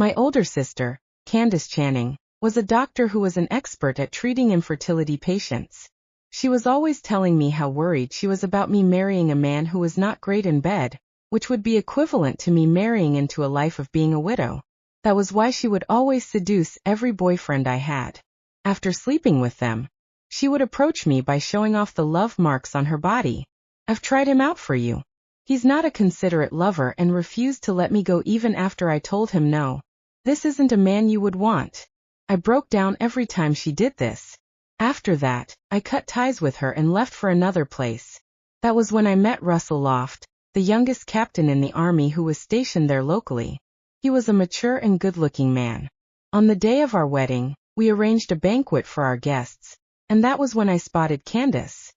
My older sister, Candace Channing, was a doctor who was an expert at treating infertility patients. She was always telling me how worried she was about me marrying a man who was not great in bed, which would be equivalent to me marrying into a life of being a widow. That was why she would always seduce every boyfriend I had. After sleeping with them, she would approach me by showing off the love marks on her body. "I've tried him out for you. He's not a considerate lover and refused to let me go even after I told him no. This isn't a man you would want." I broke down every time she did this. After that, I cut ties with her and left for another place. That was when I met Russell Loft, the youngest captain in the army who was stationed there locally. He was a mature and good-looking man. On the day of our wedding, we arranged a banquet for our guests, and that was when I spotted Candace.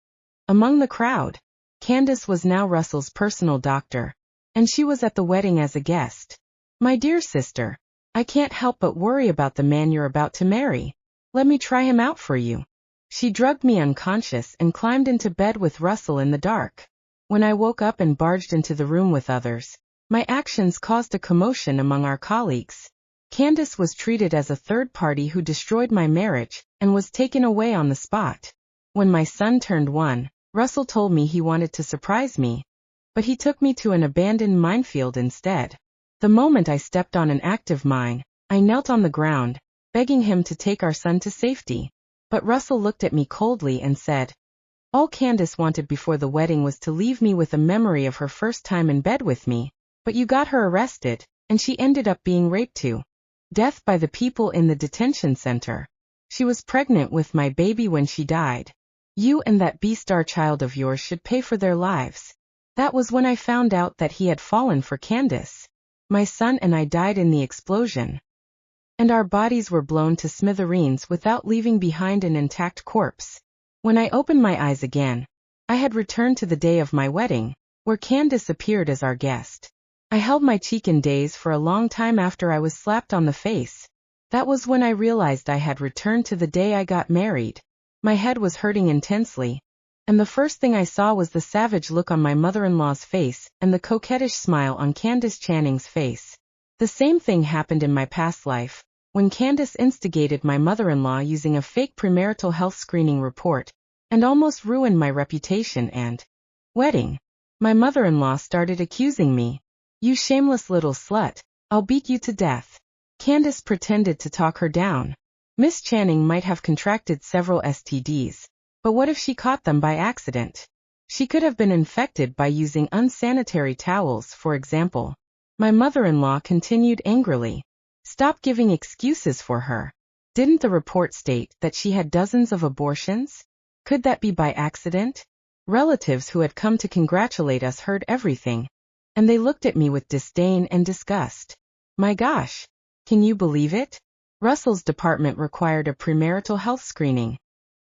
Among the crowd, Candace was now Russell's personal doctor, and she was at the wedding as a guest. "My dear sister, I can't help but worry about the man you're about to marry. Let me try him out for you." She drugged me unconscious and climbed into bed with Russell in the dark. When I woke up and barged into the room with others, my actions caused a commotion among our colleagues. Candace was treated as a third party who destroyed my marriage and was taken away on the spot. When my son turned 1, Russell told me he wanted to surprise me, but he took me to an abandoned minefield instead. The moment I stepped on an active mine, I knelt on the ground, begging him to take our son to safety. But Russell looked at me coldly and said, "All Candace wanted before the wedding was to leave me with a memory of her first time in bed with me, but you got her arrested, and she ended up being raped to death by the people in the detention center. She was pregnant with my baby when she died. You and that B-star child of yours should pay for their lives." That was when I found out that he had fallen for Candace. My son and I died in the explosion, and our bodies were blown to smithereens without leaving behind an intact corpse. When I opened my eyes again, I had returned to the day of my wedding, where Candace appeared as our guest. I held my cheek in daze for a long time after I was slapped on the face. That was when I realized I had returned to the day I got married. My head was hurting intensely, and the first thing I saw was the savage look on my mother-in-law's face and the coquettish smile on Candace Channing's face. The same thing happened in my past life, when Candace instigated my mother-in-law using a fake premarital health screening report, and almost ruined my reputation and wedding. My mother-in-law started accusing me. "You shameless little slut, I'll beat you to death." Candace pretended to talk her down. Miss Channing might have contracted several STDs, but what if she caught them by accident? She could have been infected by using unsanitary towels, for example. My mother-in-law continued angrily. "Stop giving excuses for her. Didn't the report state that she had dozens of abortions? Could that be by accident?" Relatives who had come to congratulate us heard everything, and they looked at me with disdain and disgust. My gosh, can you believe it? Russell's department required a premarital health screening,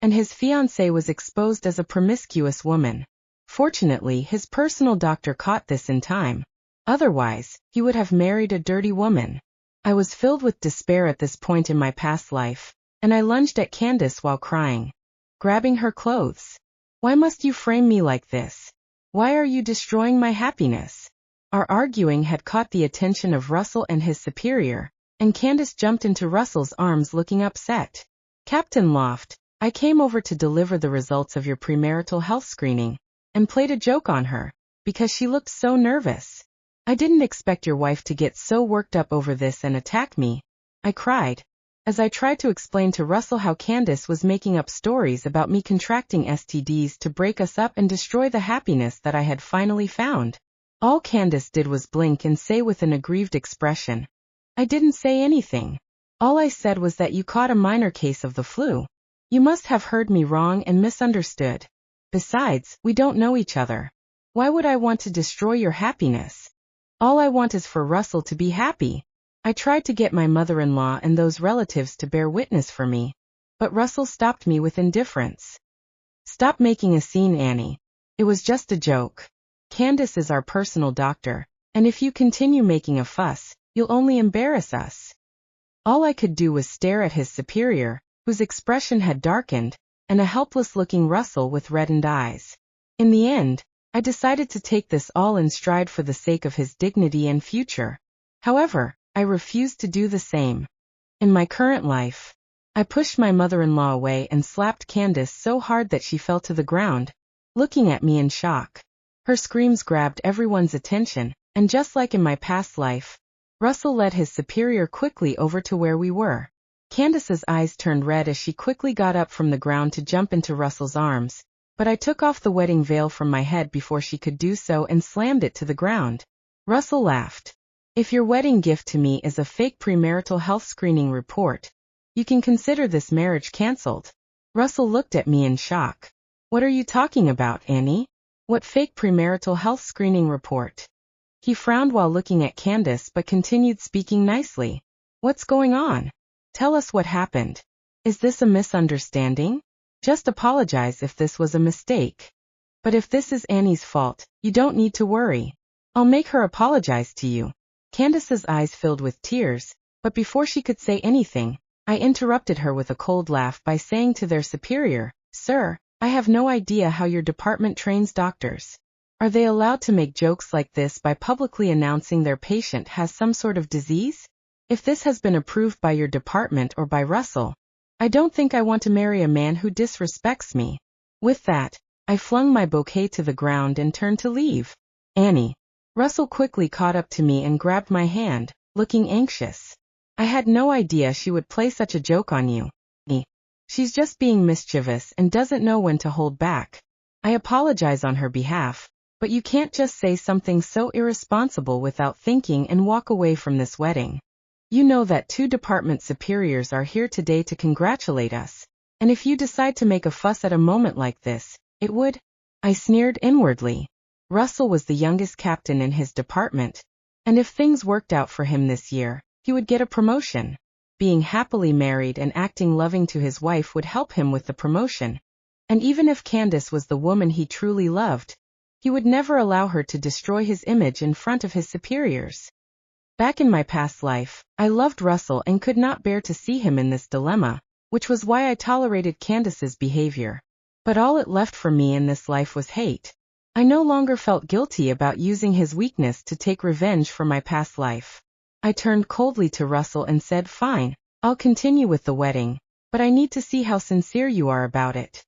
and his fiancée was exposed as a promiscuous woman. Fortunately, his personal doctor caught this in time. Otherwise, he would have married a dirty woman. I was filled with despair at this point in my past life, and I lunged at Candace while crying, grabbing her clothes. "Why must you frame me like this? Why are you destroying my happiness?" Our arguing had caught the attention of Russell and his superior, and Candace jumped into Russell's arms looking upset. "Captain Loft, I came over to deliver the results of your premarital health screening," and played a joke on her, because she looked so nervous. "I didn't expect your wife to get so worked up over this and attack me," I cried, as I tried to explain to Russell how Candace was making up stories about me contracting STDs to break us up and destroy the happiness that I had finally found. All Candace did was blink and say with an aggrieved expression, "I didn't say anything. All I said was that you caught a minor case of the flu. You must have heard me wrong and misunderstood. Besides, we don't know each other. Why would I want to destroy your happiness? All I want is for Russell to be happy." I tried to get my mother-in-law and those relatives to bear witness for me, but Russell stopped me with indifference. "Stop making a scene, Annie. It was just a joke. Candace is our personal doctor, and if you continue making a fuss, you'll only embarrass us." All I could do was stare at his superior, whose expression had darkened, and a helpless-looking Russell with reddened eyes. In the end, I decided to take this all in stride for the sake of his dignity and future. However, I refused to do the same. In my current life, I pushed my mother-in-law away and slapped Candace so hard that she fell to the ground, looking at me in shock. Her screams grabbed everyone's attention, and just like in my past life, Russell led his superior quickly over to where we were. Candace's eyes turned red as she quickly got up from the ground to jump into Russell's arms, but I took off the wedding veil from my head before she could do so and slammed it to the ground. Russell laughed. If your wedding gift to me is a fake premarital health screening report, you can consider this marriage cancelled. Russell looked at me in shock. What are you talking about, Annie? What fake premarital health screening report? He frowned while looking at Candace but continued speaking nicely. What's going on? Tell us what happened. Is this a misunderstanding? Just apologize if this was a mistake. But if this is Annie's fault, you don't need to worry. I'll make her apologize to you. Candace's eyes filled with tears, but before she could say anything, I interrupted her with a cold laugh by saying to their superior, Sir, I have no idea how your department trains doctors. Are they allowed to make jokes like this by publicly announcing their patient has some sort of disease? If this has been approved by your department or by Russell, I don't think I want to marry a man who disrespects me. With that, I flung my bouquet to the ground and turned to leave. Annie. Russell quickly caught up to me and grabbed my hand, looking anxious. I had no idea she would play such a joke on you. She's just being mischievous and doesn't know when to hold back. I apologize on her behalf, but you can't just say something so irresponsible without thinking and walk away from this wedding. You know that 2 department superiors are here today to congratulate us, and if you decide to make a fuss at a moment like this, it would. I sneered inwardly. Russell was the youngest captain in his department, and if things worked out for him this year, he would get a promotion. Being happily married and acting loving to his wife would help him with the promotion. And even if Candace was the woman he truly loved, he would never allow her to destroy his image in front of his superiors. Back in my past life, I loved Russell and could not bear to see him in this dilemma, which was why I tolerated Candace's behavior. But all it left for me in this life was hate. I no longer felt guilty about using his weakness to take revenge for my past life. I turned coldly to Russell and said, Fine, I'll continue with the wedding, but I need to see how sincere you are about it.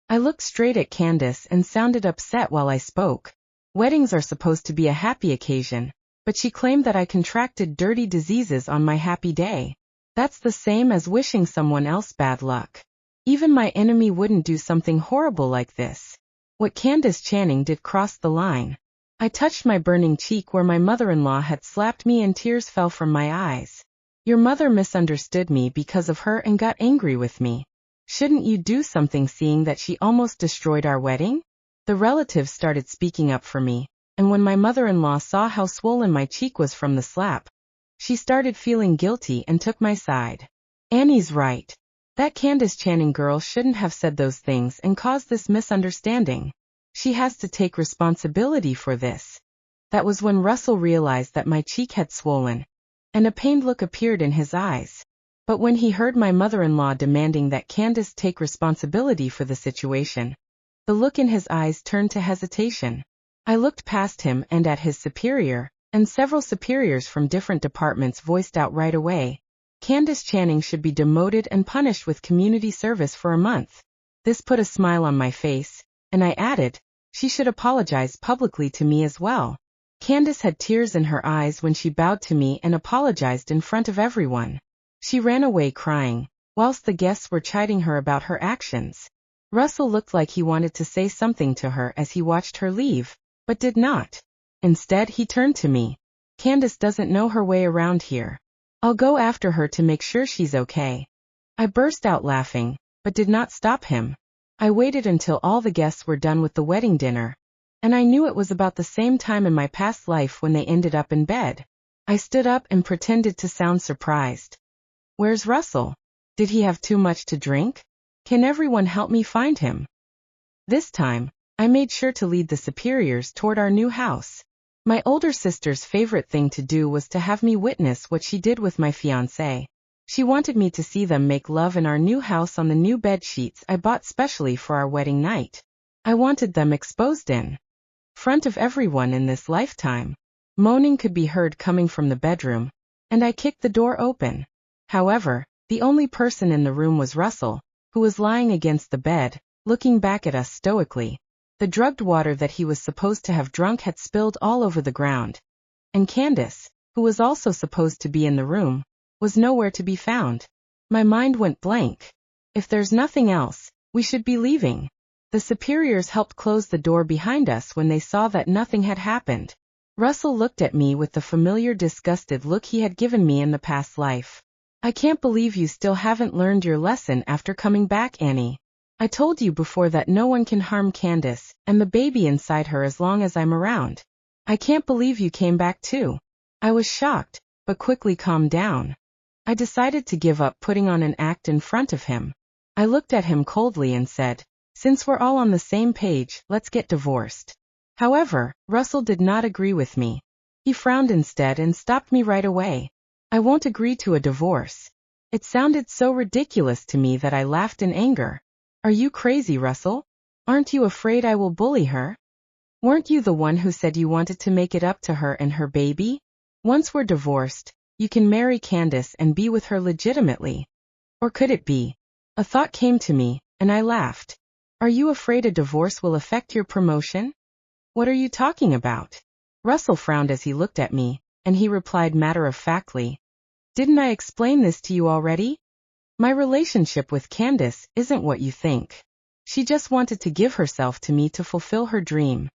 I looked straight at Candace and sounded upset while I spoke. Weddings are supposed to be a happy occasion, but she claimed that I contracted dirty diseases on my happy day. That's the same as wishing someone else bad luck. Even my enemy wouldn't do something horrible like this. What Candace Channing did crossed the line. I touched my burning cheek where my mother-in-law had slapped me and tears fell from my eyes. Your mother misunderstood me because of her and got angry with me. Shouldn't you do something seeing that she almost destroyed our wedding? The relatives started speaking up for me, and when my mother-in-law saw how swollen my cheek was from the slap, she started feeling guilty and took my side. Annie's right. That Candace Channing girl shouldn't have said those things and caused this misunderstanding. She has to take responsibility for this. That was when Russell realized that my cheek had swollen, and a pained look appeared in his eyes. But when he heard my mother-in-law demanding that Candace take responsibility for the situation, the look in his eyes turned to hesitation. I looked past him and at his superior, and several superiors from different departments voiced out right away. Candace Channing should be demoted and punished with community service for a month. This put a smile on my face, and I added, she should apologize publicly to me as well. Candace had tears in her eyes when she bowed to me and apologized in front of everyone. She ran away crying, whilst the guests were chiding her about her actions. Russell looked like he wanted to say something to her as he watched her leave, but did not. Instead, he turned to me. Candace doesn't know her way around here. I'll go after her to make sure she's okay. I burst out laughing, but did not stop him. I waited until all the guests were done with the wedding dinner, and I knew it was about the same time in my past life when they ended up in bed. I stood up and pretended to sound surprised. Where's Russell? Did he have too much to drink? Can everyone help me find him? This time, I made sure to lead the superiors toward our new house. My older sister's favorite thing to do was to have me witness what she did with my fiancé. She wanted me to see them make love in our new house on the new bed sheets I bought specially for our wedding night. I wanted them exposed in front of everyone in this lifetime. Moaning could be heard coming from the bedroom, and I kicked the door open. However, the only person in the room was Russell, who was lying against the bed, looking back at us stoically. The drugged water that he was supposed to have drunk had spilled all over the ground. And Candace, who was also supposed to be in the room, was nowhere to be found. My mind went blank. If there's nothing else, we should be leaving. The superiors helped close the door behind us when they saw that nothing had happened. Russell looked at me with the familiar disgusted look he had given me in the past life. I can't believe you still haven't learned your lesson after coming back, Annie. I told you before that no one can harm Candace and the baby inside her as long as I'm around. I can't believe you came back too. I was shocked, but quickly calmed down. I decided to give up putting on an act in front of him. I looked at him coldly and said, "Since we're all on the same page, let's get divorced." However, Russell did not agree with me. He frowned instead and stopped me right away. "I won't agree to a divorce." It sounded so ridiculous to me that I laughed in anger. "Are you crazy, Russell? Aren't you afraid I will bully her? Weren't you the one who said you wanted to make it up to her and her baby? Once we're divorced, you can marry Candace and be with her legitimately. Or could it be?" A thought came to me, and I laughed. "Are you afraid a divorce will affect your promotion?" "What are you talking about?" Russell frowned as he looked at me, and he replied matter-of-factly, "Didn't I explain this to you already? My relationship with Candace isn't what you think. She just wanted to give herself to me to fulfill her dream.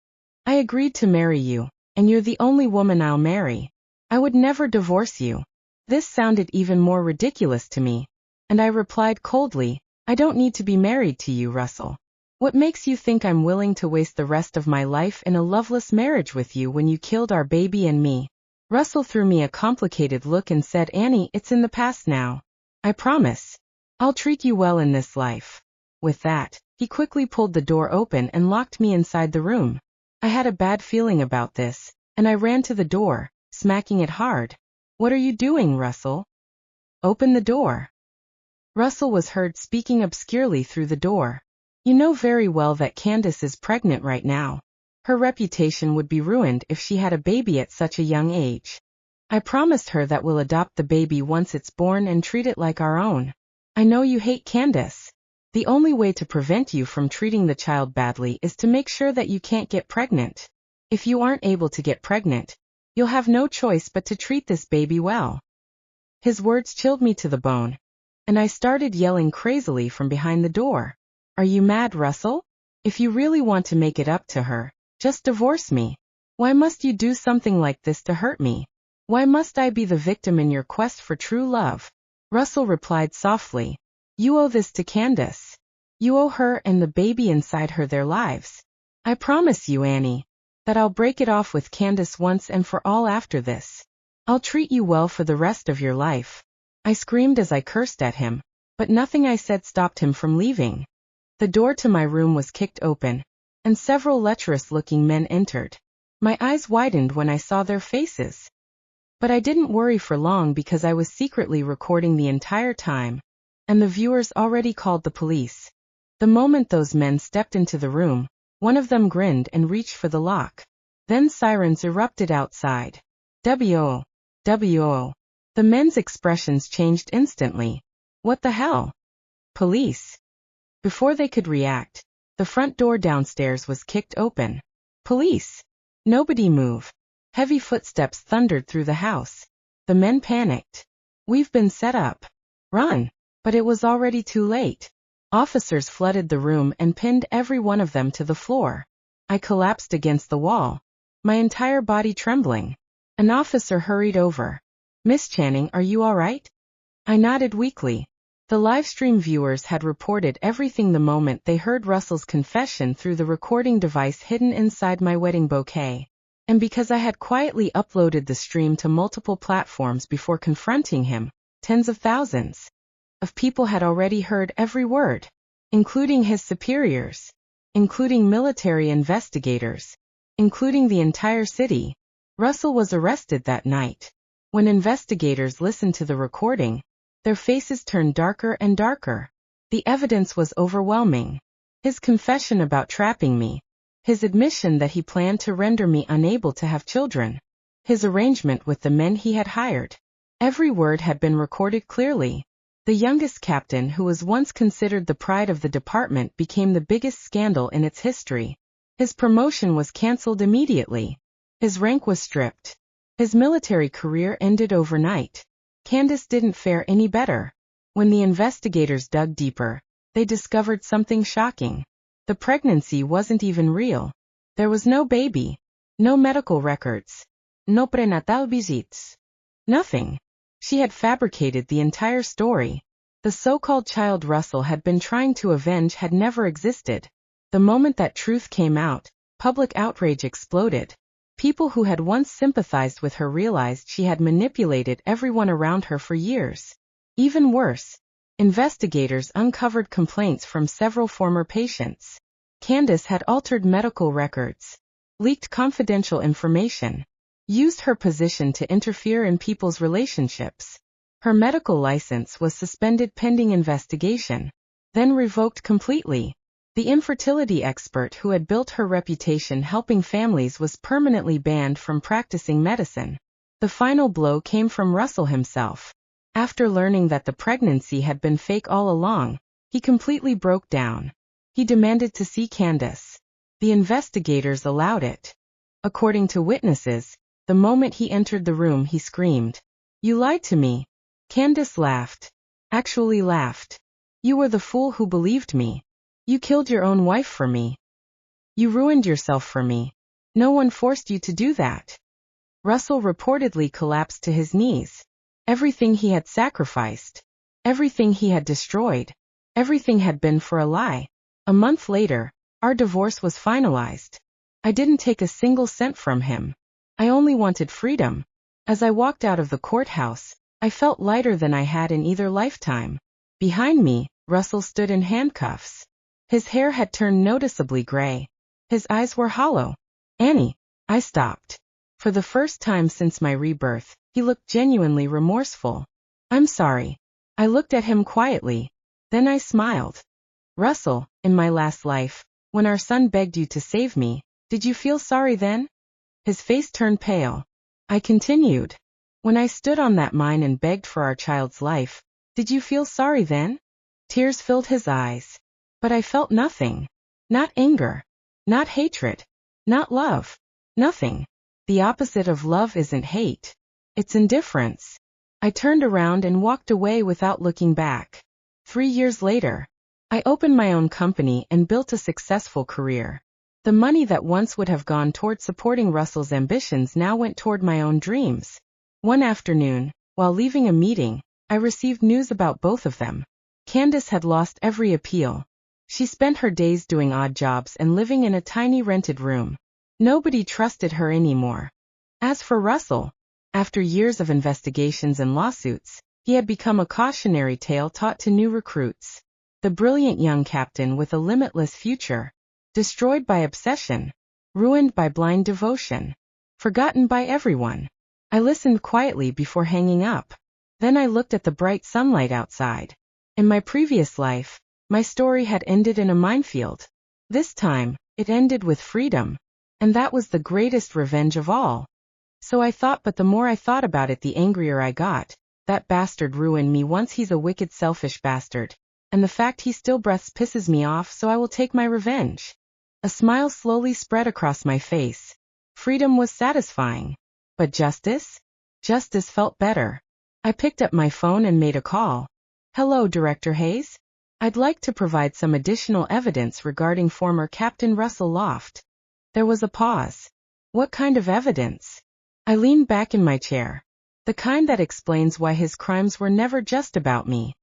I agreed to marry you, and you're the only woman I'll marry. I would never divorce you." This sounded even more ridiculous to me, and I replied coldly, "I don't need to be married to you, Russell. What makes you think I'm willing to waste the rest of my life in a loveless marriage with you when you killed our baby and me?" Russell threw me a complicated look and said, "Annie, it's in the past now. I promise. I'll treat you well in this life." With that, he quickly pulled the door open and locked me inside the room. I had a bad feeling about this, and I ran to the door, smacking it hard. "What are you doing, Russell? Open the door." Russell was heard speaking obscurely through the door. "You know very well that Candace is pregnant right now. Her reputation would be ruined if she had a baby at such a young age. I promised her that we'll adopt the baby once it's born and treat it like our own. I know you hate Candace. The only way to prevent you from treating the child badly is to make sure that you can't get pregnant. If you aren't able to get pregnant, you'll have no choice but to treat this baby well." His words chilled me to the bone, and I started yelling crazily from behind the door. "Are you mad, Russell? If you really want to make it up to her, just divorce me. Why must you do something like this to hurt me? Why must I be the victim in your quest for true love?" Russell replied softly, "You owe this to Candace. You owe her and the baby inside her their lives. I promise you, Annie, that I'll break it off with Candace once and for all after this. I'll treat you well for the rest of your life." I screamed as I cursed at him, but nothing I said stopped him from leaving. The door to my room was kicked open, and several lecherous-looking men entered. My eyes widened when I saw their faces. But I didn't worry for long because I was secretly recording the entire time, and the viewers already called the police. The moment those men stepped into the room, one of them grinned and reached for the lock. Then sirens erupted outside. "WO! WO!" The men's expressions changed instantly. "What the hell? Police!" Before they could react, the front door downstairs was kicked open. "Police! Nobody move!" Heavy footsteps thundered through the house. The men panicked. "We've been set up. Run!" But it was already too late. Officers flooded the room and pinned every one of them to the floor. I collapsed against the wall, my entire body trembling. An officer hurried over. "Miss Channing, are you all right?" I nodded weakly. The livestream viewers had reported everything the moment they heard Russell's confession through the recording device hidden inside my wedding bouquet. And because I had quietly uploaded the stream to multiple platforms before confronting him, tens of thousands of people had already heard every word, including his superiors, including military investigators, including the entire city. Russell was arrested that night. When investigators listened to the recording, their faces turned darker and darker. The evidence was overwhelming. His confession about trapping me, his admission that he planned to render me unable to have children, his arrangement with the men he had hired. Every word had been recorded clearly. The youngest captain, who was once considered the pride of the department, became the biggest scandal in its history. His promotion was cancelled immediately. His rank was stripped. His military career ended overnight. Candace didn't fare any better. When the investigators dug deeper, they discovered something shocking. The pregnancy wasn't even real. There was no baby, no medical records, no prenatal visits. Nothing. She had fabricated the entire story. The so-called child Russell had been trying to avenge had never existed. The moment that truth came out, public outrage exploded. People who had once sympathized with her realized she had manipulated everyone around her for years. Even worse, investigators uncovered complaints from several former patients. Candace had altered medical records, leaked confidential information, used her position to interfere in people's relationships. Her medical license was suspended pending investigation, then revoked completely. The infertility expert who had built her reputation helping families was permanently banned from practicing medicine. The final blow came from Russell himself. After learning that the pregnancy had been fake all along, he completely broke down. He demanded to see Candace. The investigators allowed it. According to witnesses, the moment he entered the room he screamed, "You lied to me." Candace laughed. Actually laughed. "You were the fool who believed me. You killed your own wife for me. You ruined yourself for me. No one forced you to do that." Russell reportedly collapsed to his knees. Everything he had sacrificed, everything he had destroyed, everything had been for a lie. A month later, our divorce was finalized. I didn't take a single cent from him. I only wanted freedom. As I walked out of the courthouse, I felt lighter than I had in either lifetime. Behind me, Russell stood in handcuffs. His hair had turned noticeably gray. His eyes were hollow. "Annie," I stopped. For the first time since my rebirth, he looked genuinely remorseful. "I'm sorry." I looked at him quietly. Then I smiled. "Russell, in my last life, when our son begged you to save me, did you feel sorry then?" His face turned pale. I continued. "When I stood on that mine and begged for our child's life, did you feel sorry then?" Tears filled his eyes. But I felt nothing. Not anger. Not hatred. Not love. Nothing. The opposite of love isn't hate. It's indifference. I turned around and walked away without looking back. 3 years later, I opened my own company and built a successful career. The money that once would have gone toward supporting Russell's ambitions now went toward my own dreams. One afternoon, while leaving a meeting, I received news about both of them. Candace had lost every appeal. She spent her days doing odd jobs and living in a tiny rented room. Nobody trusted her anymore. As for Russell, after years of investigations and lawsuits, he had become a cautionary tale taught to new recruits. The brilliant young captain with a limitless future. Destroyed by obsession. Ruined by blind devotion. Forgotten by everyone. I listened quietly before hanging up. Then I looked at the bright sunlight outside. In my previous life, my story had ended in a minefield. This time, it ended with freedom. And that was the greatest revenge of all. So I thought, but the more I thought about it, the angrier I got. That bastard ruined me once. He's a wicked, selfish bastard. And the fact he still breathes pisses me off, so I will take my revenge. A smile slowly spread across my face. Freedom was satisfying. But justice? Justice felt better. I picked up my phone and made a call. "Hello, Director Hayes. I'd like to provide some additional evidence regarding former Captain Russell Loft." There was a pause. "What kind of evidence?" I leaned back in my chair. "The kind that explains why his crimes were never just about me.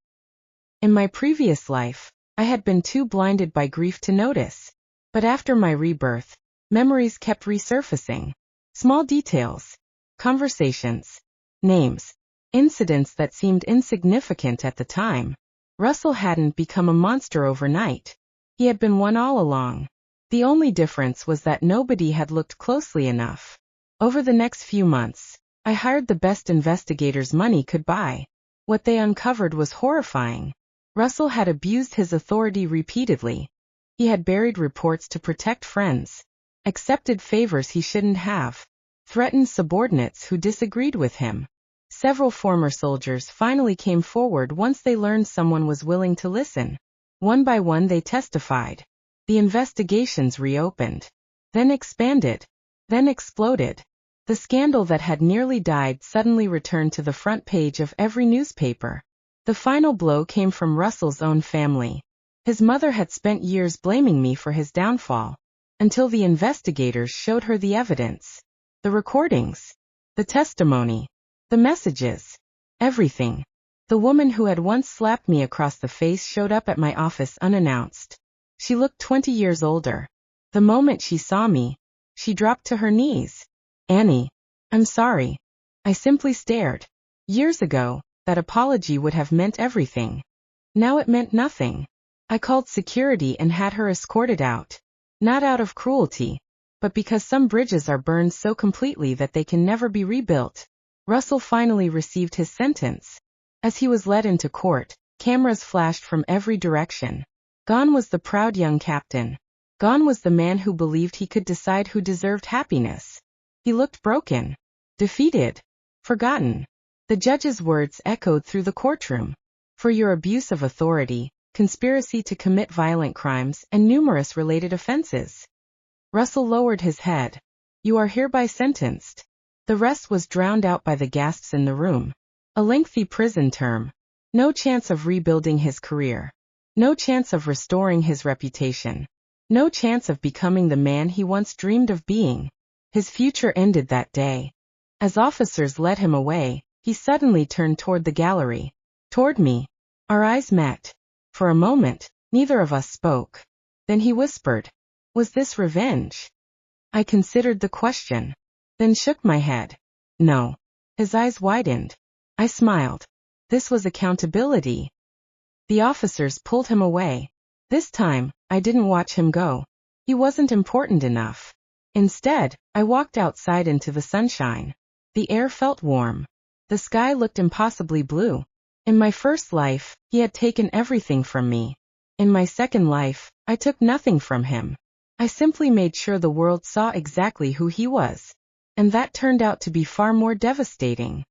In my previous life, I had been too blinded by grief to notice. But after my rebirth, memories kept resurfacing. Small details. Conversations. Names. Incidents that seemed insignificant at the time. Russell hadn't become a monster overnight. He had been one all along. The only difference was that nobody had looked closely enough. Over the next few months, I hired the best investigators money could buy. What they uncovered was horrifying. Russell had abused his authority repeatedly. He had buried reports to protect friends, accepted favors he shouldn't have, threatened subordinates who disagreed with him, Several former soldiers finally came forward once they learned someone was willing to listen. One by one they testified. The investigations reopened, then expanded, then exploded. The scandal that had nearly died suddenly returned to the front page of every newspaper. The final blow came from Russell's own family. His mother had spent years blaming me for his downfall, until the investigators showed her the evidence. The recordings, the testimony, the messages, everything. The woman who had once slapped me across the face showed up at my office unannounced. She looked 20 years older. The moment she saw me, she dropped to her knees. "Annie, I'm sorry." I simply stared. Years ago, that apology would have meant everything. Now it meant nothing. I called security and had her escorted out. Not out of cruelty, but because some bridges are burned so completely that they can never be rebuilt. Russell finally received his sentence. As he was led into court, cameras flashed from every direction. Gone was the proud young captain. Gone was the man who believed he could decide who deserved happiness. He looked broken, defeated, forgotten. The judge's words echoed through the courtroom. "For your abuse of authority, conspiracy to commit violent crimes, and numerous related offenses." Russell lowered his head. "You are hereby sentenced." The rest was drowned out by the gasps in the room. A lengthy prison term. No chance of rebuilding his career. No chance of restoring his reputation. No chance of becoming the man he once dreamed of being. His future ended that day. As officers led him away, he suddenly turned toward the gallery. Toward me. Our eyes met. For a moment, neither of us spoke. Then he whispered, "Was this revenge?" I considered the question, then shook my head. No. His eyes widened. I smiled. This was accountability. The officers pulled him away. This time, I didn't watch him go. He wasn't important enough. Instead, I walked outside into the sunshine. The air felt warm. The sky looked impossibly blue. In my first life, he had taken everything from me. In my second life, I took nothing from him. I simply made sure the world saw exactly who he was. And that turned out to be far more devastating.